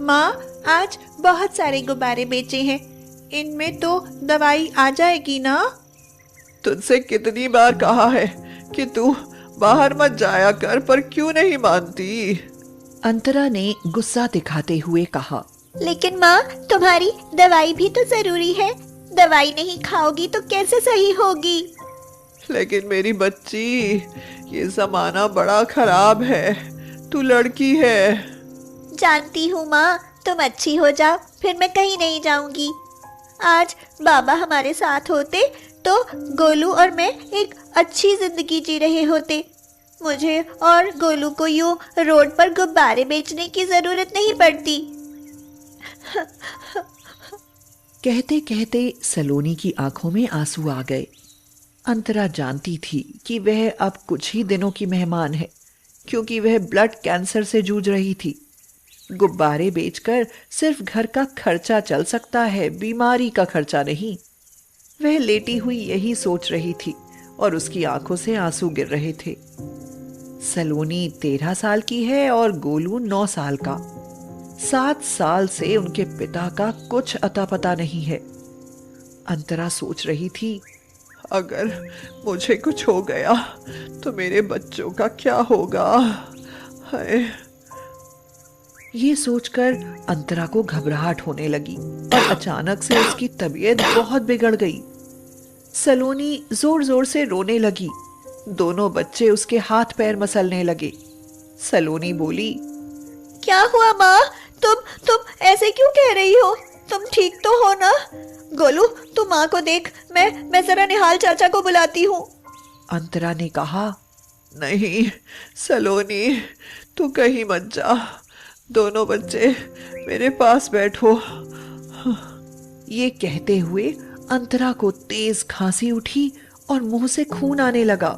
माँ, आज बहुत सारे गुब्बारे बेचे हैं। इनमें तो दवाई आ जाएगी ना? तुझसे कितनी बार कहा है कि तू बाहर मत जाया कर, पर क्यों नहीं मानती? अंतरा ने गुस्सा दिखाते हुए कहा। लेकिन माँ, तुम्हारी दवाई भी तो जरूरी है। दवाई नहीं खाओगी तो कैसे सही होगी? लेकिन मेरी बच्ची, ये जमाना बड़ा खराब है। तू लड़की है। जानती हूँ माँ, तुम अच्छी हो जाओ, फिर मैं कहीं नहीं जाऊंगी। आज बाबा हमारे साथ होते तो गोलू और मैं एक अच्छी जिंदगी जी रहे होते। मुझे और गोलू को यूं रोड पर गुब्बारे बेचने की जरूरत नहीं पड़ती। कहते कहते सलोनी की आंखों में आंसू आ गए। अंतरा जानती थी कि वह अब कुछ ही दिनों की मेहमान है, क्योंकि वह ब्लड कैंसर से जूझ रही थी। गुब्बारे बेचकर सिर्फ घर का खर्चा चल सकता है, बीमारी का खर्चा नहीं। वह लेटी हुई यही सोच रही थी और उसकी आंखों से आंसू गिर रहे थे। सलोनी 13 साल की है और गोलू 9 साल का। 7 साल से उनके पिता का कुछ अता पता नहीं है। अंतरा सोच रही थी, अगर मुझे कुछ हो गया तो मेरे बच्चों का क्या होगा? हाय। ये सोचकर अंतरा को घबराहट होने लगी और अचानक से उसकी तबीयत बहुत बिगड़ गई। सलोनी जोर जोर से रोने लगी। दोनों बच्चे उसके हाथ पैर मसलने लगे। सलोनी बोली, क्या हुआ माँ? तुम ऐसे क्यों कह रही हो? तुम ठीक तो हो ना? गोलू, तू माँ को देख, मैं जरा निहाल चाचा को बुलाती हूँ। अंतरा ने कहा। नहीं सलोनी, तू कहीं मत जा। दोनों बच्चे मेरे पास बैठो। ये कहते हुए अंतरा को तेज खांसी उठी और मुंह से खून आने लगा।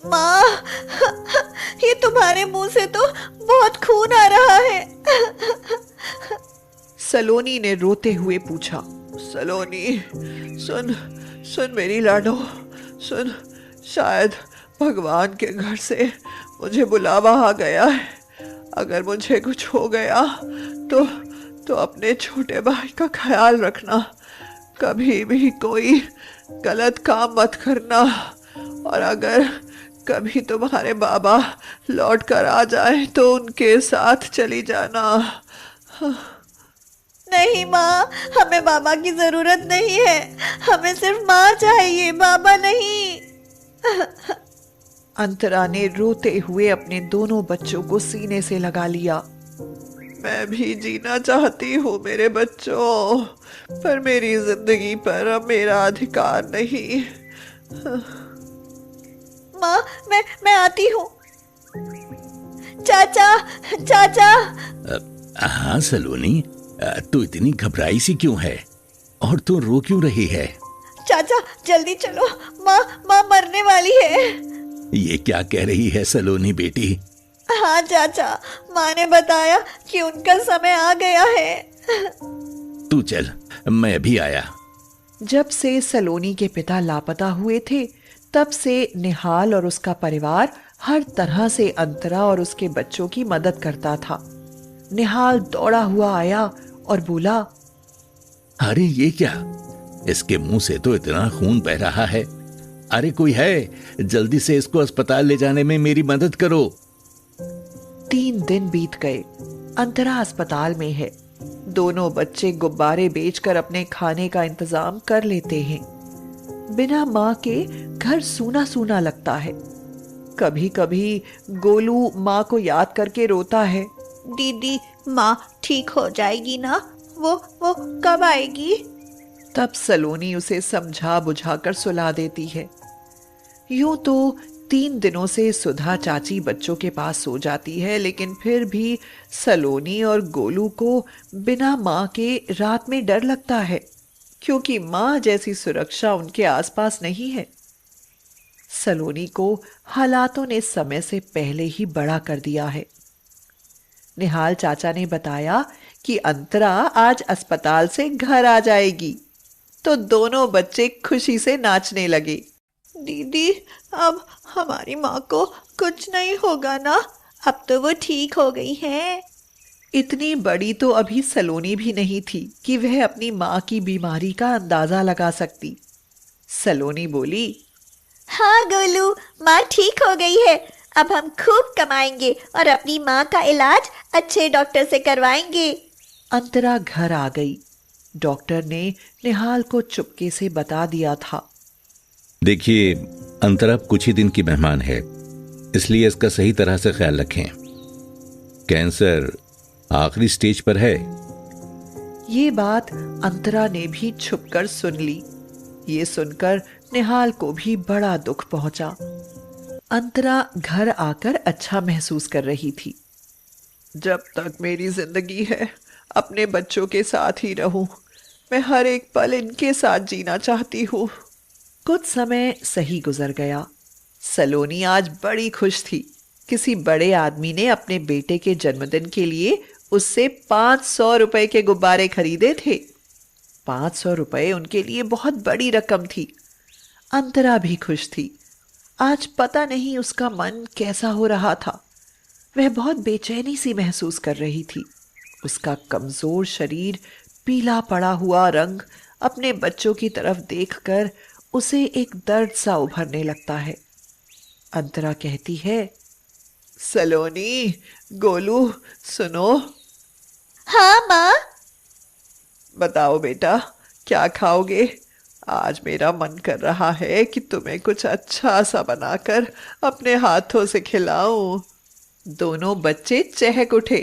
माँ, ये तुम्हारे मुंह से तो बहुत खून आ रहा है। सलोनी ने रोते हुए पूछा। सलोनी, सुन सुन मेरी लाडो, सुन। शायद भगवान के घर से मुझे बुलावा आ गया है। अगर मुझे कुछ हो गया तो अपने छोटे भाई का ख्याल रखना। कभी भी कोई गलत काम मत करना। और अगर कभी तुम्हारे बाबा लौट कर आ जाए तो उनके साथ चली जाना। नहीं माँ, हमें बाबा की जरूरत नहीं है। हमें सिर्फ माँ चाहिए, बाबा नहीं। अंतरा ने रोते हुए अपने दोनों बच्चों को सीने से लगा लिया। मैं भी जीना चाहती हूँ मेरे बच्चों, पर मेरी जिंदगी पर अब मेरा अधिकार नहीं। माँ, मैं आती हूँ। चाचा, चाचा। हाँ सलोनी, तू इतनी घबराई सी क्यों है और तू रो क्यों रही है? चाचा जल्दी चलो, माँ मरने वाली है। ये क्या कह रही है सलोनी बेटी? हाँ चाचा, माँ ने बताया कि उनका समय आ गया है। तू चल, मैं भी आया। जब से सलोनी के पिता लापता हुए थे, तब से निहाल और उसका परिवार हर तरह से अंतरा और उसके बच्चों की मदद करता था। निहाल दौड़ा हुआ आया और बोला, अरे ये क्या? इसके मुंह से तो इतना खून बह रहा है। अरे कोई है? जल्दी से इसको अस्पताल ले जाने में मेरी मदद करो। 3 दिन बीत गए। अंतरा अस्पताल में है। दोनों बच्चे गुब्बारे बेचकर अपने खाने का इंतजाम कर लेते हैं। बिना माँ के घर सूना सूना लगता है। कभी कभी गोलू माँ को याद करके रोता है। दीदी, माँ ठीक हो जाएगी ना? वो कब आएगी? तब सलोनी उसे समझा बुझाकर सुला देती है। यूं तो 3 दिनों से सुधा चाची बच्चों के पास सो जाती है, लेकिन फिर भी सलोनी और गोलू को बिना माँ के रात में डर लगता है, क्योंकि माँ जैसी सुरक्षा उनके आसपास नहीं है। सलोनी को हालातों ने समय से पहले ही बड़ा कर दिया है। निहाल चाचा ने बताया कि अंतरा आज अस्पताल से घर आ जाएगी, तो दोनों बच्चे खुशी से नाचने लगे। दीदी, अब हमारी माँ को कुछ नहीं होगा ना? अब तो वो ठीक हो गई है। इतनी बड़ी तो अभी सलोनी भी नहीं थी कि वह अपनी माँ की बीमारी का अंदाजा लगा सकती। सलोनी बोली, हाँ गोलू, माँ ठीक हो गई है। अब हम खूब कमाएंगे और अपनी माँ का इलाज अच्छे डॉक्टर से करवाएंगे। अंतरा घर आ गई। डॉक्टर ने निहाल को चुपके से बता दिया था। देखिए, अंतरा कुछ ही दिन की मेहमान है, इसलिए इसका सही तरह से ख्याल रखें। कैंसर आखिरी स्टेज पर है। ये बात अंतरा ने भी छुपकर सुन ली। ये सुनकर निहाल को भी बड़ा दुख पहुंचा। अंतरा घर आकर अच्छा महसूस कर रही थी। जब तक मेरी जिंदगी है, अपने बच्चों के साथ ही रहूं। मैं हर एक पल इनके साथ जीना चाहती हूँ। कुछ समय सही गुजर गया। सलोनी आज बड़ी खुश थी। किसी बड़े आदमी ने अपने बेटे के जन्मदिन के लिए उससे 500 रुपए के गुब्बारे खरीदे थे। 500 रुपए उनके लिए बहुत बड़ी रकम थी। अंतरा भी खुश थी। आज पता नहीं उसका मन कैसा हो रहा था। वह बहुत बेचैनी सी महसूस कर रही थी। उसका कमजोर शरीर, पीला पड़ा हुआ रंग अपने बच्चों की तरफ देखकर उसे एक दर्द सा उभरने लगता है। अंतरा कहती है, सलोनी, गोलू, सुनो। हाँ माँ। बताओ बेटा, क्या खाओगे? आज मेरा मन कर रहा है कि तुम्हें कुछ अच्छा सा बनाकर अपने हाथों से खिलाऊं। दोनों बच्चे चहक उठे।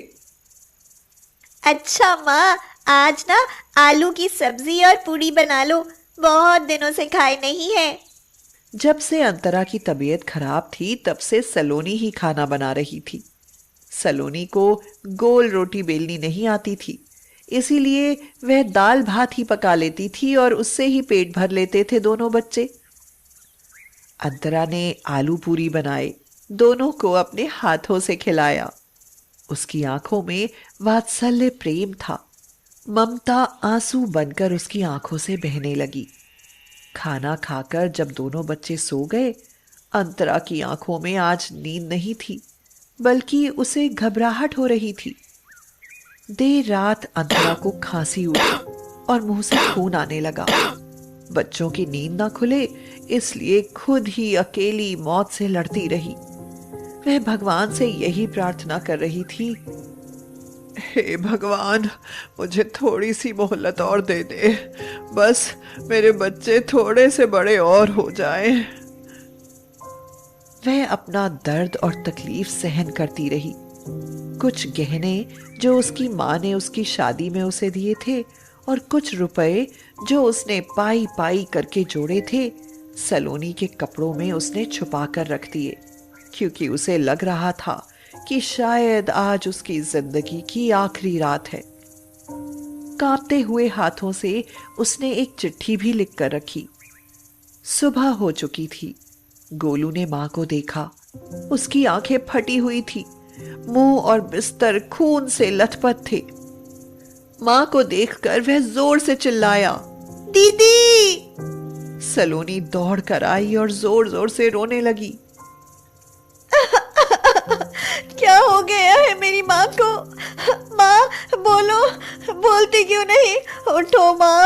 अच्छा माँ, आज ना आलू की सब्जी और पूड़ी बना लो, बहुत दिनों से खाए नहीं है। जब से अंतरा की तबीयत खराब थी तब से सलोनी ही खाना बना रही थी। सलोनी को गोल रोटी बेलनी नहीं आती थी, इसीलिए वह दाल भात ही पका लेती थी और उससे ही पेट भर लेते थे दोनों बच्चे। अंतरा ने आलू पूरी बनाए, दोनों को अपने हाथों से खिलाया। उसकी आंखों में वात्सल्य प्रेम था। ममता आंसू बनकर उसकी आंखों से बहने लगी। खाना खाकर जब दोनों बच्चे सो गए, अंतरा की आंखों में आज नींद नहीं थी, बल्कि उसे घबराहट हो रही थी। देर रात अंतरा को खांसी उठी और मुंह से खून आने लगा। बच्चों की नींद ना खुले, इसलिए खुद ही अकेली मौत से लड़ती रही। वह भगवान से यही प्रार्थना कर रही थी, हे भगवान, मुझे थोड़ी सी मोहलत और दे दे। बस मेरे बच्चे थोड़े से बड़े और हो जाएं। वह अपना दर्द और तकलीफ सहन करती रही। कुछ गहने जो उसकी माँ ने उसकी शादी में उसे दिए थे और कुछ रुपए जो उसने पाई पाई करके जोड़े थे, सलोनी के कपड़ों में उसने छुपा कर रख दिए, क्योंकि उसे लग रहा था कि शायद आज उसकी जिंदगी की आखिरी रात है। कांपते हुए हाथों से उसने एक चिट्ठी भी लिख कर रखी। सुबह हो चुकी थी। गोलू ने मां को देखा। उसकी आंखें फटी हुई थी, मुंह और बिस्तर खून से लथपथ थे। मां को देखकर वह जोर से चिल्लाया, दीदी। सलोनी दौड़ कर आई और जोर जोर से रोने लगी। क्या हो गया है मेरी माँ को? माँ बोलो, बोलती क्यों नहीं? उठो माँ,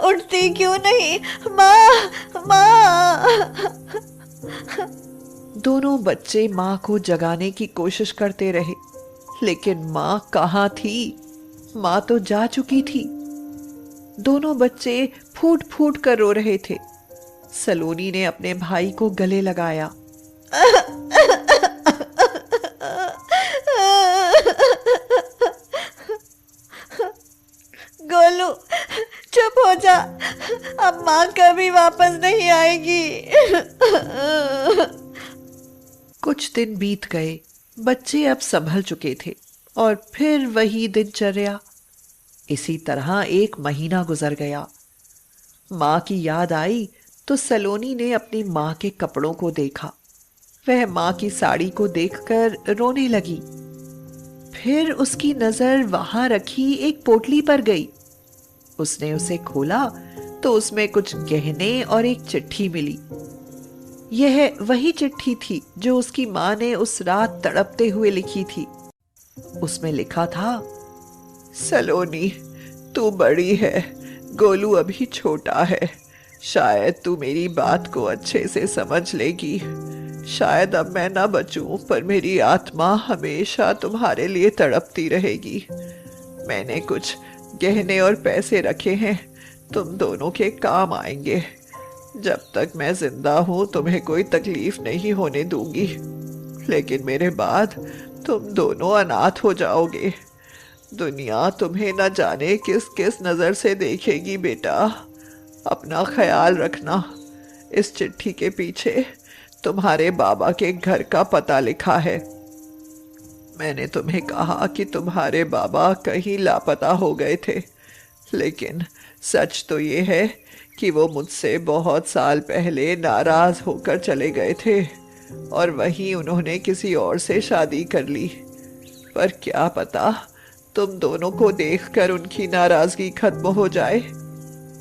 उठती क्यों नहीं? माँ, माँ। दोनों बच्चे मां को जगाने की कोशिश करते रहे, लेकिन मां कहाँ थी? मां तो जा चुकी थी। दोनों बच्चे फूट फूट कर रो रहे थे। सलोनी ने अपने भाई को गले लगाया। गोलू, चुप हो जा, अब माँ कभी वापस नहीं आएगी। कुछ दिन बीत गए। बच्चे अब संभल चुके थे और फिर वही दिनचर्या। इसी तरह एक महीना गुजर गया। माँ की याद आई तो सलोनी ने अपनी माँ के कपड़ों को देखा। वह माँ की साड़ी को देखकर रोने लगी। फिर उसकी नजर वहां रखी एक पोटली पर गई। उसने उसे खोला तो उसमें कुछ गहने और एक चिट्ठी मिली। यह वही चिट्ठी थी जो उसकी माँ ने उस रात तड़पते हुए लिखी थी। उसमें लिखा था, सलोनी, तू बड़ी है, गोलू अभी छोटा है। शायद तू मेरी बात को अच्छे से समझ लेगी। शायद अब मैं ना बचूं, पर मेरी आत्मा हमेशा तुम्हारे लिए तड़पती रहेगी। मैंने कुछ गहने और पैसे रखे हैं, तुम दोनों के काम आएंगे। जब तक मैं जिंदा हूं तुम्हें कोई तकलीफ नहीं होने दूंगी, लेकिन मेरे बाद तुम दोनों अनाथ हो जाओगे। दुनिया तुम्हें न जाने किस किस नज़र से देखेगी बेटा। अपना ख्याल रखना। इस चिट्ठी के पीछे तुम्हारे बाबा के घर का पता लिखा है। मैंने तुम्हें कहा कि तुम्हारे बाबा कहीं लापता हो गए थे, लेकिन सच तो ये है कि वो मुझसे बहुत साल पहले नाराज होकर चले गए थे और वहीं उन्होंने किसी और से शादी कर ली। पर क्या पता तुम दोनों को देखकर उनकी नाराजगी खत्म हो जाए।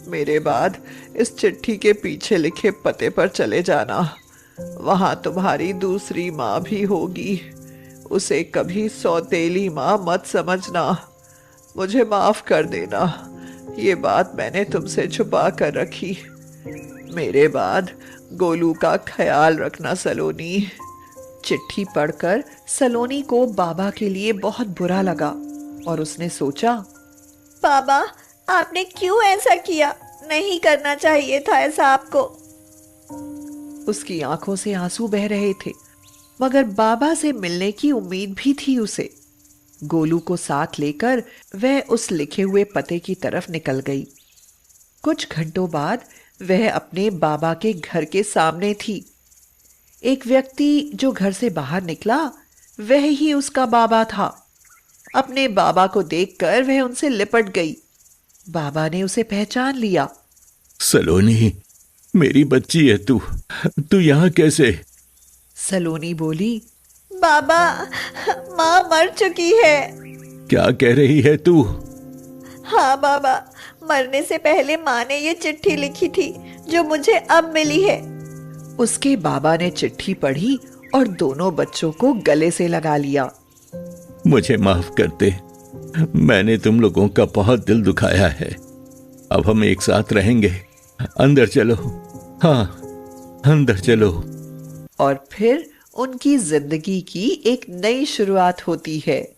मेरे बाद इस चिट्ठी के पीछे लिखे पते पर चले जाना। वहां तुम्हारी दूसरी माँ भी होगी। उसे कभी सौतेली माँ मत समझना। मुझे माफ कर देना, ये बात मैंने तुमसे छुपा कर रखी। मेरे बाद गोलू का ख्याल रखना सलोनी। चिट्ठी पढ़कर सलोनी को बाबा के लिए बहुत बुरा लगा और उसने सोचा, बाबा, आपने क्यों ऐसा किया? नहीं करना चाहिए था ऐसा आपको। उसकी आंखों से आंसू बह रहे थे, मगर बाबा से मिलने की उम्मीद भी थी उसे। गोलू को साथ लेकर वह उस लिखे हुए पते की तरफ निकल गई। कुछ घंटों बाद वह अपने बाबा के घर के सामने थी। एक व्यक्ति जो घर से बाहर निकला, वह ही उसका बाबा था। अपने बाबा को देखकर वह उनसे लिपट गई। बाबा ने उसे पहचान लिया। सलोनी, मेरी बच्ची है तू यहाँ कैसे? सलोनी बोली, बाबा, माँ मर चुकी है। क्या कह रही है तू? हाँ बाबा, मरने से पहले माँ ने ये चिट्ठी लिखी थी जो मुझे अब मिली है। उसके बाबा ने चिट्ठी पढ़ी और दोनों बच्चों को गले से लगा लिया। मुझे माफ कर दे, मैंने तुम लोगों का बहुत दिल दुखाया है। अब हम एक साथ रहेंगे। अंदर चलो। हाँ, अंदर चलो। और फिर उनकी जिंदगी की एक नई शुरुआत होती है।